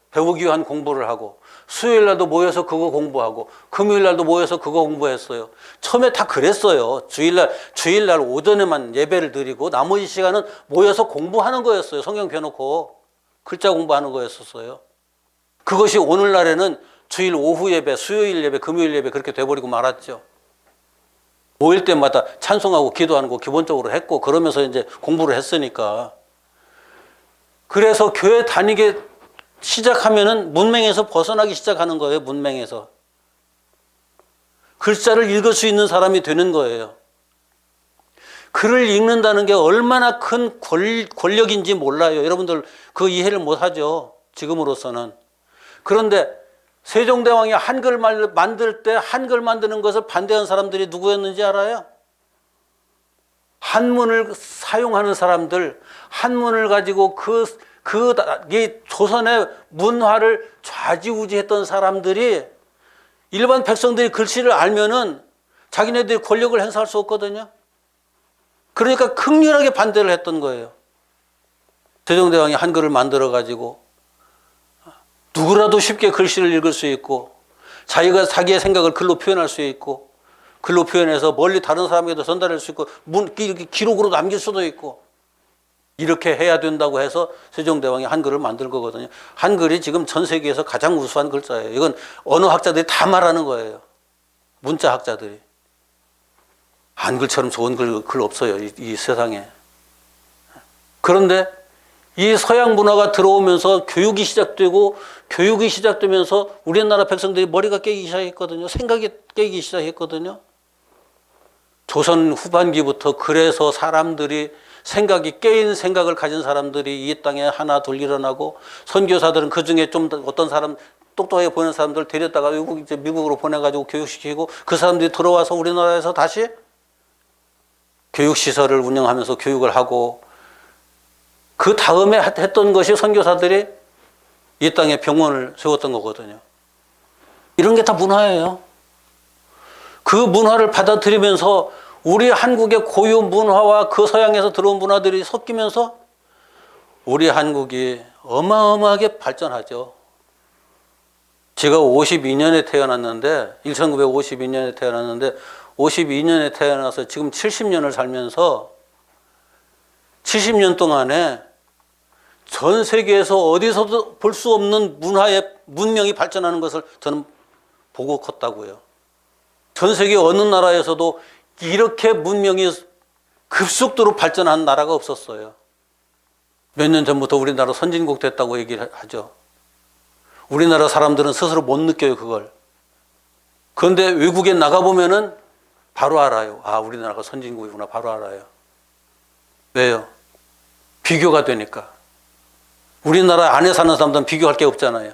배우기 위한 공부를 하고, 수요일날도 모여서 그거 공부하고, 금요일날도 모여서 그거 공부했어요. 처음에 다 그랬어요. 주일날 오전에만 예배를 드리고 나머지 시간은 모여서 공부하는 거였어요. 성경 펴놓고 글자 공부하는 거였었어요. 그것이 오늘날에는 주일 오후 예배, 수요일 예배, 금요일 예배 그렇게 돼버리고 말았죠. 모일 때마다 찬송하고 기도하는 거 기본적으로 했고, 그러면서 이제 공부를 했으니까. 그래서 교회 다니게 시작하면은 문맹에서 벗어나기 시작하는 거예요. 문맹에서. 글자를 읽을 수 있는 사람이 되는 거예요. 글을 읽는다는 게 얼마나 큰 권력인지 몰라요. 여러분들 그 이해를 못하죠. 지금으로서는. 그런데 세종대왕이 한글 만들 때 한글 만드는 것을 반대한 사람들이 누구였는지 알아요? 한문을 사용하는 사람들, 한문을 가지고 이 조선의 문화를 좌지우지했던 사람들이, 일반 백성들이 글씨를 알면은 자기네들이 권력을 행사할 수 없거든요. 그러니까 극렬하게 반대를 했던 거예요. 세종대왕이 한글을 만들어 가지고 누구라도 쉽게 글씨를 읽을 수 있고, 자기가 자기의 생각을 글로 표현할 수 있고, 글로 표현해서 멀리 다른 사람에게도 전달할 수 있고, 기록으로 남길 수도 있고, 이렇게 해야 된다고 해서 세종대왕이 한글을 만든 거거든요. 한글이 지금 전 세계에서 가장 우수한 글자예요. 이건 언어학자들이 다 말하는 거예요. 문자학자들이. 한글처럼 좋은 글 없어요. 이 세상에. 그런데 이 서양 문화가 들어오면서 교육이 시작되면서 우리나라 백성들이 머리가 깨기 시작했거든요. 생각이 깨기 시작했거든요. 조선 후반기부터 그래서 사람들이 생각이 깨인 생각을 가진 사람들이 이 땅에 하나 둘 일어나고, 선교사들은 그 중에 좀 어떤 사람 똑똑하게 보이는 사람들 데렸다가 미국으로 보내가지고 교육시키고, 그 사람들이 들어와서 우리나라에서 다시 교육시설을 운영하면서 교육을 하고, 그 다음에 했던 것이 선교사들이 이 땅에 병원을 세웠던 거거든요. 이런 게 다 문화예요. 그 문화를 받아들이면서 우리 한국의 고유 문화와 그 서양에서 들어온 문화들이 섞이면서 우리 한국이 어마어마하게 발전하죠. 제가 52년에 태어났는데, 1952년에 태어났는데, 52년에 태어나서 지금 70년을 살면서 70년 동안에 전 세계에서 어디서도 볼 수 없는 문명이 발전하는 것을 저는 보고 컸다고요. 전 세계 어느 나라에서도 이렇게 문명이 급속도로 발전한 나라가 없었어요. 몇 년 전부터 우리나라 선진국 됐다고 얘기를 하죠. 우리나라 사람들은 스스로 못 느껴요, 그걸. 그런데 외국에 나가보면은 바로 알아요. 아, 우리나라가 선진국이구나. 바로 알아요. 왜요? 비교가 되니까. 우리나라 안에 사는 사람들은 비교할 게 없잖아요.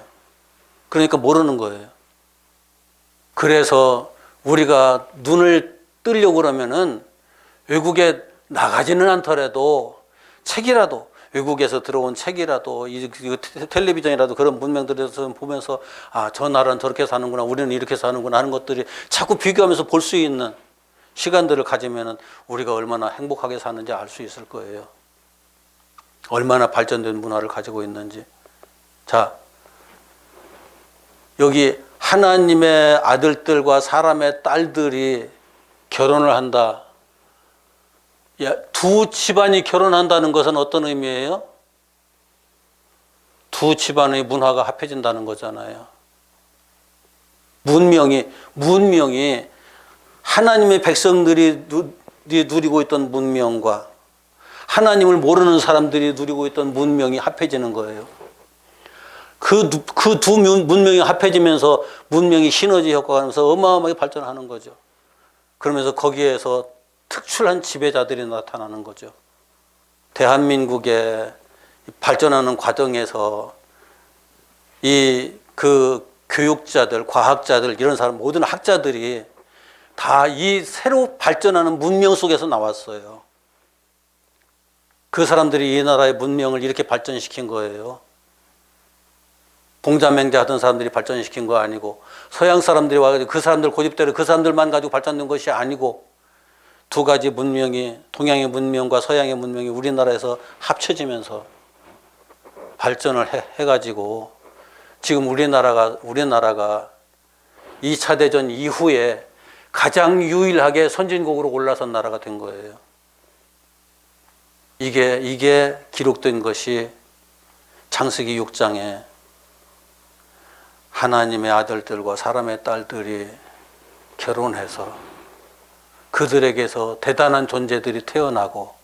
그러니까 모르는 거예요. 그래서 우리가 눈을 뜨려고 그러면은 외국에 나가지는 않더라도 책이라도, 외국에서 들어온 책이라도, 텔레비전이라도 그런 문명들에서 보면서, 아, 저 나라는 저렇게 사는구나, 우리는 이렇게 사는구나 하는 것들이 자꾸 비교하면서 볼 수 있는 시간들을 가지면은 우리가 얼마나 행복하게 사는지 알 수 있을 거예요. 얼마나 발전된 문화를 가지고 있는지. 자, 여기 하나님의 아들들과 사람의 딸들이 결혼을 한다. 두 집안이 결혼한다는 것은 어떤 의미예요? 두 집안의 문화가 합해진다는 거잖아요. 문명이 하나님의 백성들이 누리고 있던 문명과 하나님을 모르는 사람들이 누리고 있던 문명이 합해지는 거예요. 그 두 문명이 합해지면서 문명이 시너지 효과가 나면서 어마어마하게 발전하는 거죠. 그러면서 거기에서 특출한 지배자들이 나타나는 거죠. 대한민국의 발전하는 과정에서 그 교육자들, 과학자들, 이런 사람, 모든 학자들이 다 이 새로 발전하는 문명 속에서 나왔어요. 그 사람들이 이 나라의 문명을 이렇게 발전시킨 거예요. 공자맹자 하던 사람들이 발전시킨 거 아니고, 서양 사람들이 와가지고 그 사람들 고집대로 그 사람들만 가지고 발전된 것이 아니고, 두 가지 문명이, 동양의 문명과 서양의 문명이 우리나라에서 합쳐지면서 발전을 해가지고 지금 우리나라가 2차 대전 이후에 가장 유일하게 선진국으로 올라선 나라가 된 거예요. 이게 기록된 것이 창세기 6장에 하나님의 아들들과 사람의 딸들이 결혼해서 그들에게서 대단한 존재들이 태어나고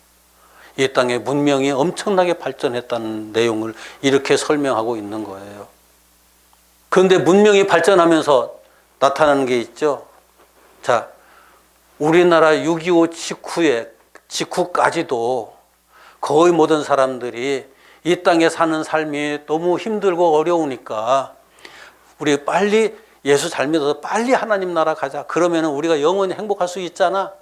이 땅의 문명이 엄청나게 발전했다는 내용을 이렇게 설명하고 있는 거예요. 그런데 문명이 발전하면서 나타나는 게 있죠. 자, 우리나라 6.25 직후까지도 거의 모든 사람들이 이 땅에 사는 삶이 너무 힘들고 어려우니까 우리 빨리 예수 잘 믿어서 빨리 하나님 나라 가자. 그러면 우리가 영원히 행복할 수 있잖아.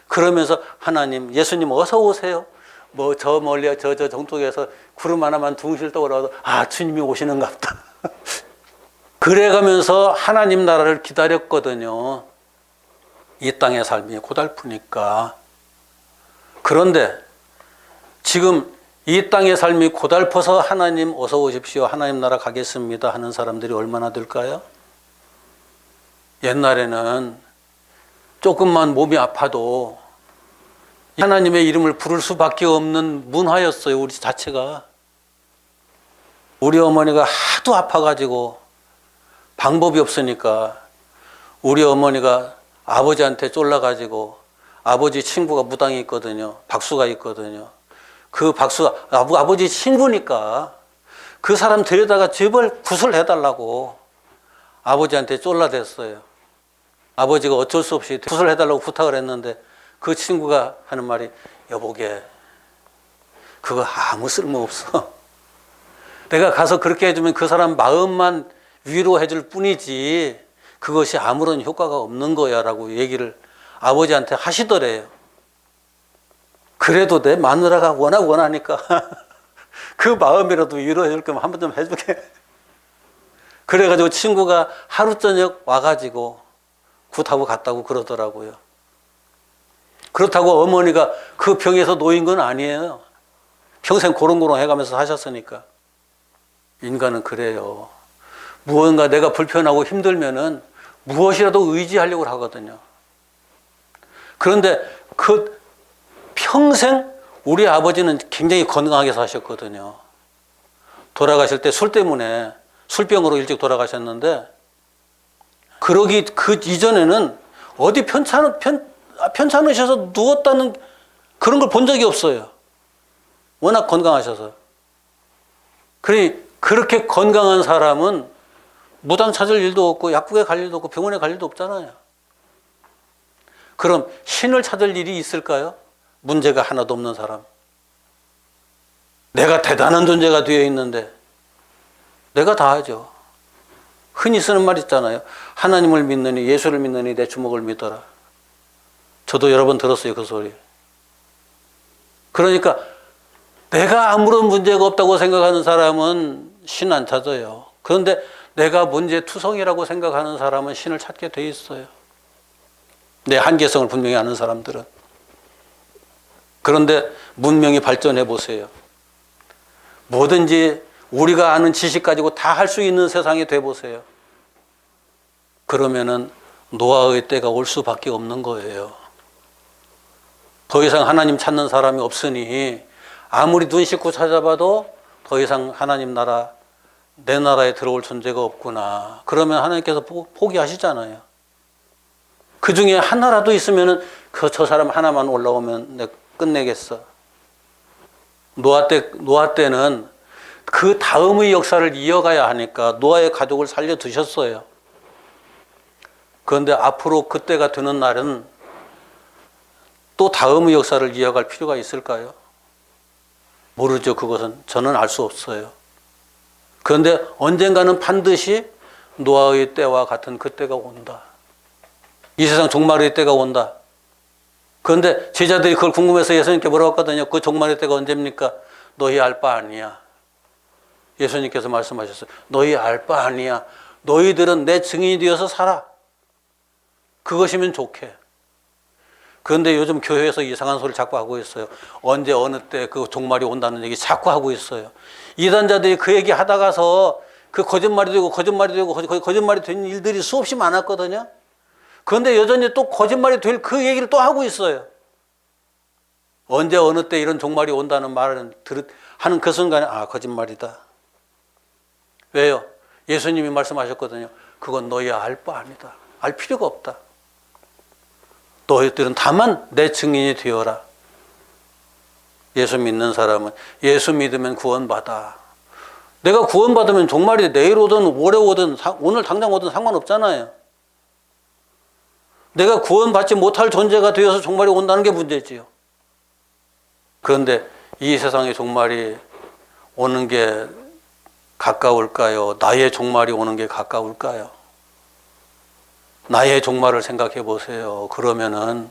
그러면서 하나님, 예수님 어서 오세요. 뭐 저 멀리 저 정쪽에서 구름 하나만 둥실 떠오르도 주님이 오시는가 보다. 그래가면서 하나님 나라를 기다렸거든요. 이 땅의 삶이 고달프니까. 그런데 지금 이 땅의 삶이 고달퍼서 하나님 어서 오십시오. 하나님 나라 가겠습니다 하는 사람들이 얼마나 될까요? 옛날에는 조금만 몸이 아파도 하나님의 이름을 부를 수밖에 없는 문화였어요. 우리 자체가. 우리 어머니가 하도 아파가지고 방법이 없으니까 우리 어머니가 아버지한테 쫄라가지고 아버지 친구가 무당이 있거든요. 박수가 있거든요. 그 박수가 아버지 친구니까 그 사람 데려다가 제발 굿을 해달라고 아버지한테 쫄라댔어요. 아버지가 어쩔 수 없이 굿을 해달라고 부탁을 했는데 그 친구가 하는 말이 여보게 그거 아무 쓸모없어. 내가 가서 그렇게 해주면 그 사람 마음만 위로해 줄 뿐이지 그것이 아무런 효과가 없는 거야 라고 얘기를 아버지한테 하시더래요. 그래도 내 마누라가 워낙 원하니까 그 마음이라도 위로해 줄 거면 한 번 좀 해주게. 그래가지고 친구가 하루 저녁 와가지고 굿하고 갔다고 그러더라고요. 그렇다고 어머니가 그 병에서 놓인 건 아니에요. 평생 고롱고롱 해가면서 사셨으니까. 인간은 그래요. 무언가 내가 불편하고 힘들면은 무엇이라도 의지하려고 하거든요. 그런데 그 평생 우리 아버지는 굉장히 건강하게 사셨거든요. 돌아가실 때 술 때문에 술병으로 일찍 돌아가셨는데 그 이전에는 어디 편찮으셔서 누웠다는 그런 걸 본 적이 없어요. 워낙 건강하셔서. 그러니 그렇게 건강한 사람은 무당 찾을 일도 없고 약국에 갈 일도 없고 병원에 갈 일도 없잖아요. 그럼 신을 찾을 일이 있을까요? 문제가 하나도 없는 사람. 내가 대단한 존재가 되어 있는데 내가 다 하죠. 흔히 쓰는 말 있잖아요. 하나님을 믿느니 예수를 믿느니 내 주먹을 믿어라. 저도 여러 번 들었어요. 그 소리. 그러니까 내가 아무런 문제가 없다고 생각하는 사람은 신 안 찾아요. 그런데 내가 문제투성이라고 생각하는 사람은 신을 찾게 돼 있어요. 내 한계성을 분명히 아는 사람들은. 그런데 문명이 발전해 보세요. 뭐든지 우리가 아는 지식 가지고 다 할 수 있는 세상이 돼 보세요. 그러면은 노아의 때가 올 수밖에 없는 거예요. 더 이상 하나님 찾는 사람이 없으니 아무리 눈 씻고 찾아봐도 더 이상 하나님 나라, 내 나라에 들어올 존재가 없구나. 그러면 하나님께서 포기하시잖아요. 그 중에 하나라도 있으면은 저 사람 하나만 올라오면 내가 끝내겠어. 노아 때는 그 다음의 역사를 이어가야 하니까 노아의 가족을 살려 두셨어요. 그런데 앞으로 그때가 되는 날은 또 다음의 역사를 이어갈 필요가 있을까요? 모르죠. 그것은 저는 알 수 없어요. 그런데 언젠가는 반드시 노아의 때와 같은 그때가 온다. 이 세상 종말의 때가 온다. 그런데 제자들이 그걸 궁금해서 예수님께 물어봤거든요. 그 종말의 때가 언제입니까? 너희 알 바 아니야. 예수님께서 말씀하셨어요. 너희 알 바 아니야. 너희들은 내 증인이 되어서 살아. 그것이면 좋게. 그런데 요즘 교회에서 이상한 소리를 자꾸 하고 있어요. 언제 어느 때 그 종말이 온다는 얘기 자꾸 하고 있어요. 이단자들이 그 얘기 하다가서 그 거짓말이 되고 거짓말이 된 일들이 수없이 많았거든요. 그런데 여전히 또 거짓말이 될 그 얘기를 또 하고 있어요. 언제 어느 때 이런 종말이 온다는 말을 하는 그 순간에 거짓말이다. 왜요? 예수님이 말씀하셨거든요. 그건 너희 알 바 아니다. 알 필요가 없다. 너희들은 다만 내 증인이 되어라. 예수 믿는 사람은 예수 믿으면 구원받아. 내가 구원받으면 종말이 내일 오든 모레 오든 오늘 당장 오든 상관없잖아요. 내가 구원받지 못할 존재가 되어서 종말이 온다는 게 문제지요. 그런데 이 세상의 종말이 오는 게 가까울까요? 나의 종말이 오는 게 가까울까요? 나의 종말을 생각해 보세요. 그러면은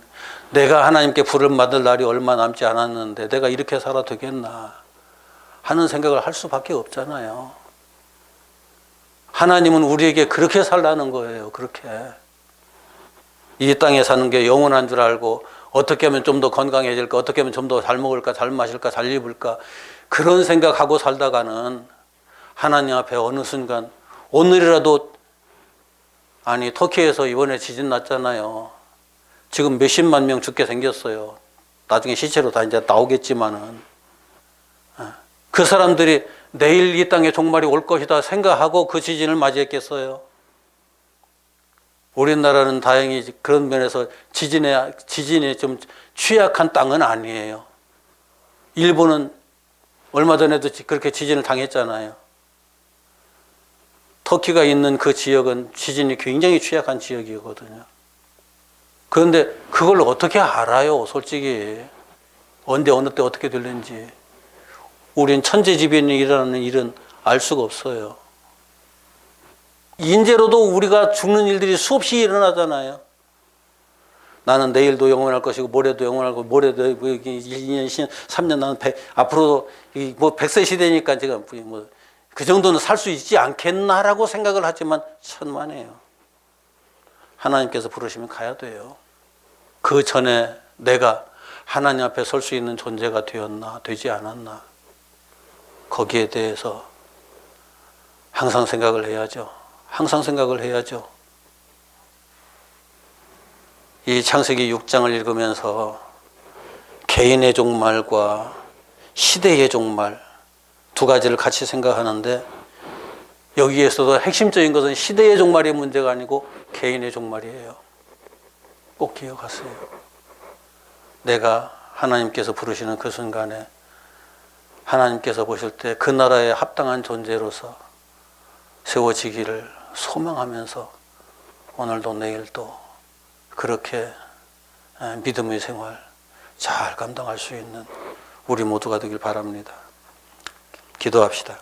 내가 하나님께 부름 받을 날이 얼마 남지 않았는데 내가 이렇게 살아 되겠나 하는 생각을 할 수밖에 없잖아요. 하나님은 우리에게 그렇게 살라는 거예요. 그렇게. 이 땅에 사는 게 영원한 줄 알고 어떻게 하면 좀 더 건강해질까, 어떻게 하면 좀 더 잘 먹을까, 잘 마실까, 잘 입을까 그런 생각하고 살다가는 하나님 앞에 어느 순간 오늘이라도 터키에서 이번에 지진 났잖아요. 지금 몇십만 명 죽게 생겼어요. 나중에 시체로 다 이제 나오겠지만은 그 사람들이 내일 이 땅에 종말이 올 것이다 생각하고 그 지진을 맞이했겠어요. 우리나라는 다행히 그런 면에서 지진에 좀 취약한 땅은 아니에요. 일본은 얼마 전에도 그렇게 지진을 당했잖아요. 터키가 있는 그 지역은 지진이 굉장히 취약한 지역이거든요. 그런데 그걸 어떻게 알아요? 솔직히 언제 어느 때 어떻게 될는지. 우린 천재지변이라는 일은 알 수가 없어요. 인재로도 우리가 죽는 일들이 수없이 일어나잖아요. 나는 내일도 영원할 것이고 모레도 영원할 것이고 모레도 1년, 10년, 3년 나는 앞으로도 100세 시대니까 지금 그 정도는 살 수 있지 않겠나라고 생각을 하지만 천만에요. 하나님께서 부르시면 가야 돼요. 그 전에 내가 하나님 앞에 설 수 있는 존재가 되었나 되지 않았나 거기에 대해서 항상 생각을 해야죠. 항상 생각을 해야죠. 이 창세기 6장을 읽으면서 개인의 종말과 시대의 종말 두 가지를 같이 생각하는데 여기에서도 핵심적인 것은 시대의 종말이 문제가 아니고 개인의 종말이에요. 꼭 기억하세요. 내가 하나님께서 부르시는 그 순간에 하나님께서 보실 때 그 나라에 합당한 존재로서 세워지기를 소망하면서 오늘도 내일도 그렇게 믿음의 생활 잘 감당할 수 있는 우리 모두가 되길 바랍니다. 기도합시다.